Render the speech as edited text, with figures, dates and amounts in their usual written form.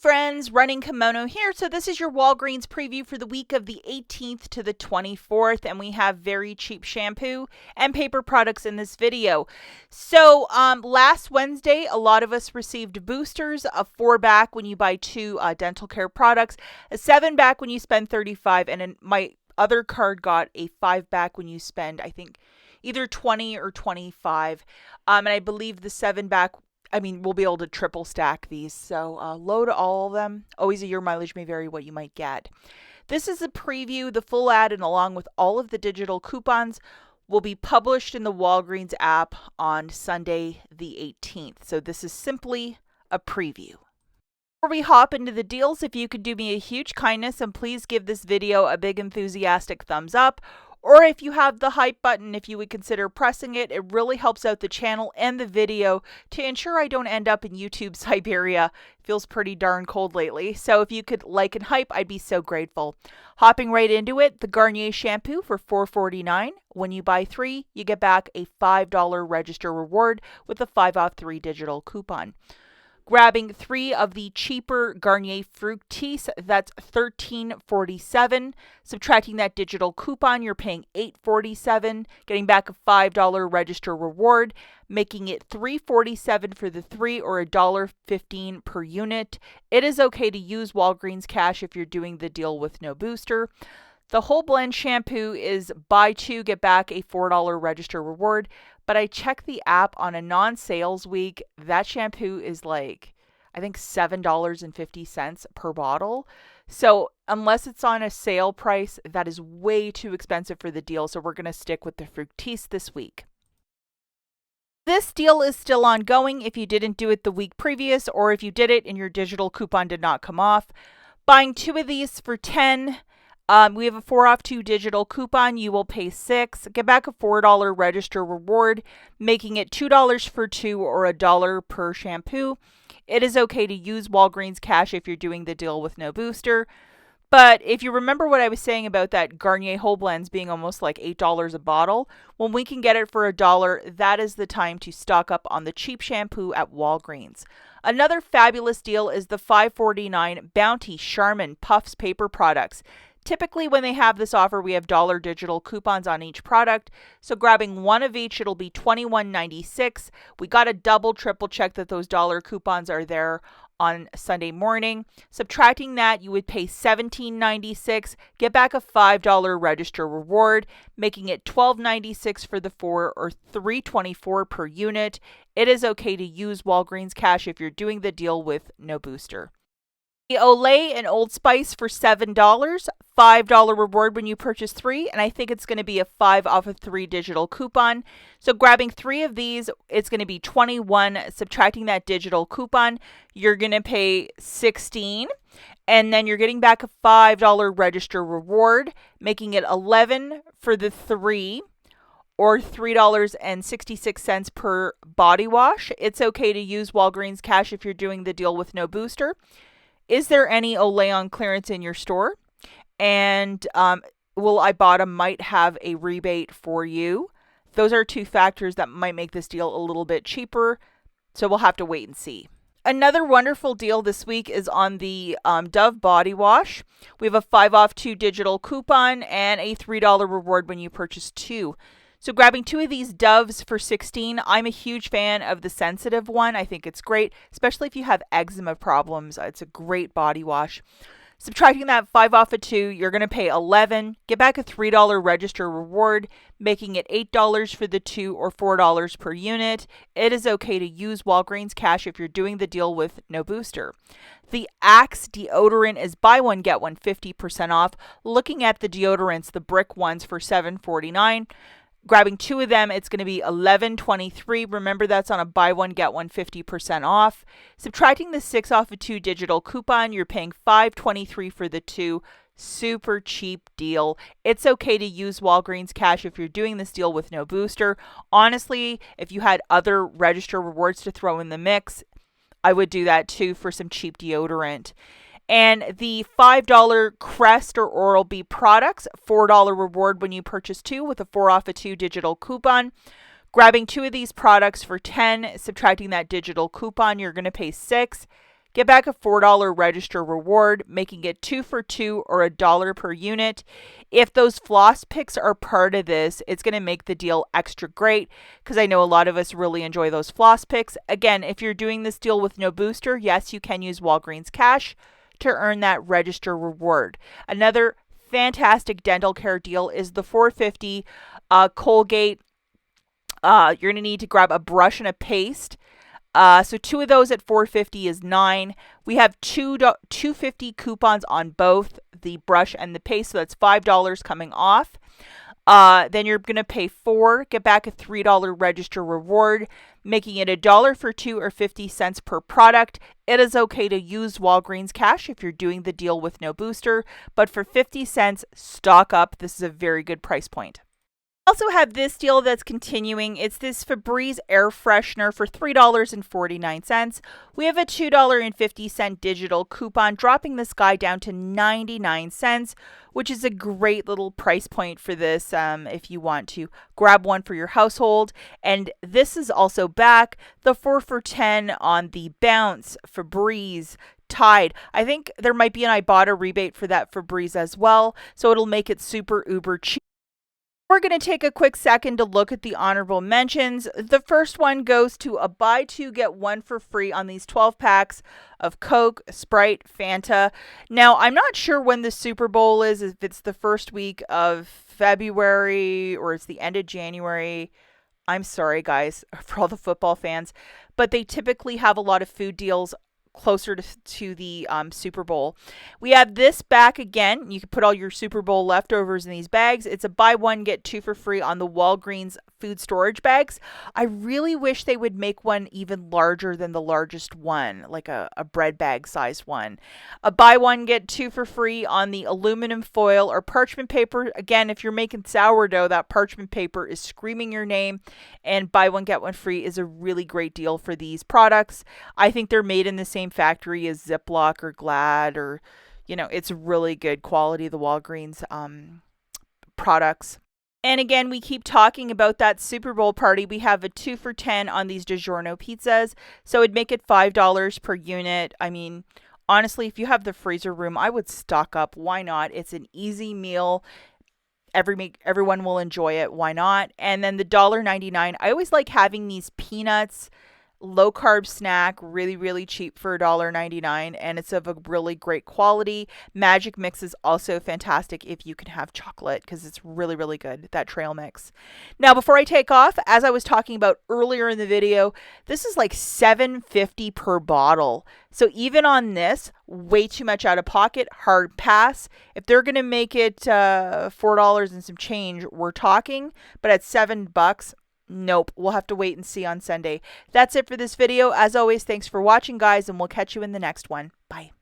friends, Running Kimono here. So this is your Walgreens preview for the week of the 18th to the 24th, and we have very cheap shampoo and paper products in this video. So last Wednesday, a lot of us received boosters, a 4-back when you buy 2 dental care products, a 7-back when you spend $35, and then my other card got a 5-back when you spend, I think, either $20 or $25, and I believe the 7-back, we'll be able to triple stack these. So load all of them. Always a year mileage may vary what you might get. This is a preview. The full ad and along with all of the digital coupons will be published in the Walgreens app on Sunday the 18th. So this is simply a preview. Before we hop into the deals, if you could do me a huge kindness and please give this video a big enthusiastic thumbs up. Or if you have the hype button, if you would consider pressing it, it really helps out the channel and the video to ensure I don't end up in YouTube Siberia. Feels pretty darn cold lately. So if you could like and hype, I'd be so grateful. Hopping right into it, the Garnier shampoo for $4.49. When you buy 3, you get back a $5 register reward with a 5 off 3 digital coupon. Grabbing 3 of the cheaper Garnier Fructis, that's $13.47. Subtracting that digital coupon, you're paying $8.47, getting back a $5 register reward, making it $3.47 for the 3 or $1.15 per unit. It is okay to use Walgreens cash if you're doing the deal with no booster. The whole blend shampoo is buy 2, get back a $4 register reward. But I checked the app on a non-sales week. That shampoo is like, I think $7.50 per bottle. So unless it's on a sale price, that is way too expensive for the deal. So we're going to stick with the Fructis this week. This deal is still ongoing if you didn't do it the week previous or if you did it and your digital coupon did not come off. Buying 2 of these for $10. We have a 4 off 2 digital coupon. You will pay $6. Get back a $4 register reward, making it $2 for 2 or $1 per shampoo. It is okay to use Walgreens cash if you're doing the deal with no booster. But if you remember what I was saying about that Garnier whole blends being almost like $8 a bottle, when we can get it for $1, that is the time to stock up on the cheap shampoo at Walgreens. Another fabulous deal is the $5.49 Bounty Charmin Puffs paper products. Typically, when they have this offer, we have dollar digital coupons on each product. So grabbing 1 of each, it'll be $21.96. We got to double, triple check that those dollar coupons are there on Sunday morning. Subtracting that, you would pay $17.96, get back a $5 register reward, making it $12.96 for the 4 or $3.24 per unit. It is okay to use Walgreens cash if you're doing the deal with no booster. The Olay and Old Spice for $7, $5 reward when you purchase 3, and I think it's going to be a 5 off of 3 digital coupon. So grabbing 3 of these, it's going to be $21. Subtracting that digital coupon, you're going to pay $16, and then you're getting back a $5 register reward, making it $11 for the 3. Or $3.66 per body wash. It's okay to use Walgreens cash if you're doing the deal with no booster. Is there any Olay on clearance in your store? And will IBOTTA might have a rebate for you? Those are 2 factors that might make this deal a little bit cheaper. So we'll have to wait and see. Another wonderful deal this week is on the Dove body wash. We have a 5 off 2 digital coupon and a $3 reward when you purchase 2. So grabbing 2 of these Doves for $16. I'm a huge fan of the sensitive one. I think it's great, especially if you have eczema problems. It's a great body wash. Subtracting that 5 off of 2, you're going to pay $11. Get back a $3 register reward, making it $8 for the 2 or $4 per unit. It is okay to use Walgreens cash if you're doing the deal with no booster. The Axe deodorant is buy 1, get 1 50% off. Looking at the deodorants, the brick ones for $7.49. Grabbing 2 of them, it's going to be $11.23. Remember, that's on a buy 1, get 1 50% off. Subtracting the 6 off of 2 digital coupon, you're paying $5.23 for the 2. Super cheap deal. It's okay to use Walgreens cash if you're doing this deal with no booster. Honestly, if you had other register rewards to throw in the mix, I would do that too for some cheap deodorant. And the $5 Crest or Oral-B products, $4 reward when you purchase 2 with a 4 off of 2 digital coupon. Grabbing 2 of these products for $10, subtracting that digital coupon, you're going to pay $6. get back a $4 register reward, making it 2 for 2 or $1 per unit. If those floss picks are part of this, it's going to make the deal extra great because I know a lot of us really enjoy those floss picks. Again, if you're doing this deal with no booster, yes, you can use Walgreens cash to earn that register reward. Another fantastic dental care deal is the $4.50 Colgate. You're going to need to grab a brush and a paste. So 2 of those at $4.50 is $9. We have $2.50 coupons on both the brush and the paste, so that's $5 coming off. Then you're going to pay $4, get back a $3 register reward, making it $1 for 2 or 50 cents per product. It is okay to use Walgreens cash if you're doing the deal with no booster, but for 50 cents, stock up. This is a very good price point. Also have this deal that's continuing. It's this Febreze air freshener for $3.49. We have a $2.50 digital coupon, dropping this guy down to 99 cents, which is a great little price point for this if you want to grab one for your household. And this is also back, the 4 for 10 on the Bounce, Febreze, Tide. I think there might be an IBOTTA rebate for that Febreze as well, so it'll make it super uber cheap. We're going to take a quick second to look at the honorable mentions. The first one goes to a buy two, get one for free on these 12 packs of Coke, Sprite, Fanta. Now, I'm not sure when the Super Bowl is, if it's the first week of February or it's the end of January. I'm sorry, guys, for all the football fans, but they typically have a lot of food deals closer to the Super Bowl. We have this back again. You can put all your Super Bowl leftovers in these bags. It's a buy one, get 2 for free on the Walgreens food storage bags. I really wish they would make one even larger than the largest one, like a bread bag size one. A buy one, get 2 for free on the aluminum foil or parchment paper. Again, if you're making sourdough, that parchment paper is screaming your name, and buy one, get one free is a really great deal for these products. I think they're made in the same factory as Ziploc or Glad, or it's really good quality, the Walgreens products. And again, we keep talking about that Super Bowl party. We have a 2 for 10 on these DiGiorno pizzas, so it'd make it $5 per unit. I mean, honestly, if you have the freezer room, I would stock up. Why not? It's an easy meal. Everyone will enjoy it. Why not? And then the $1.99. I always like having these peanuts low carb snack, really, really cheap for $1.99, and it's of a really great quality. Magic Mix is also fantastic if you can have chocolate, because it's really, really good, that trail mix. Now, before I take off, as I was talking about earlier in the video, this is like $7.50 per bottle. So even on this, way too much out of pocket, hard pass. If they're going to make it $4 and some change, we're talking, but at $7, nope, we'll have to wait and see on Sunday. That's it for this video. As always, thanks for watching, guys, and we'll catch you in the next one. Bye.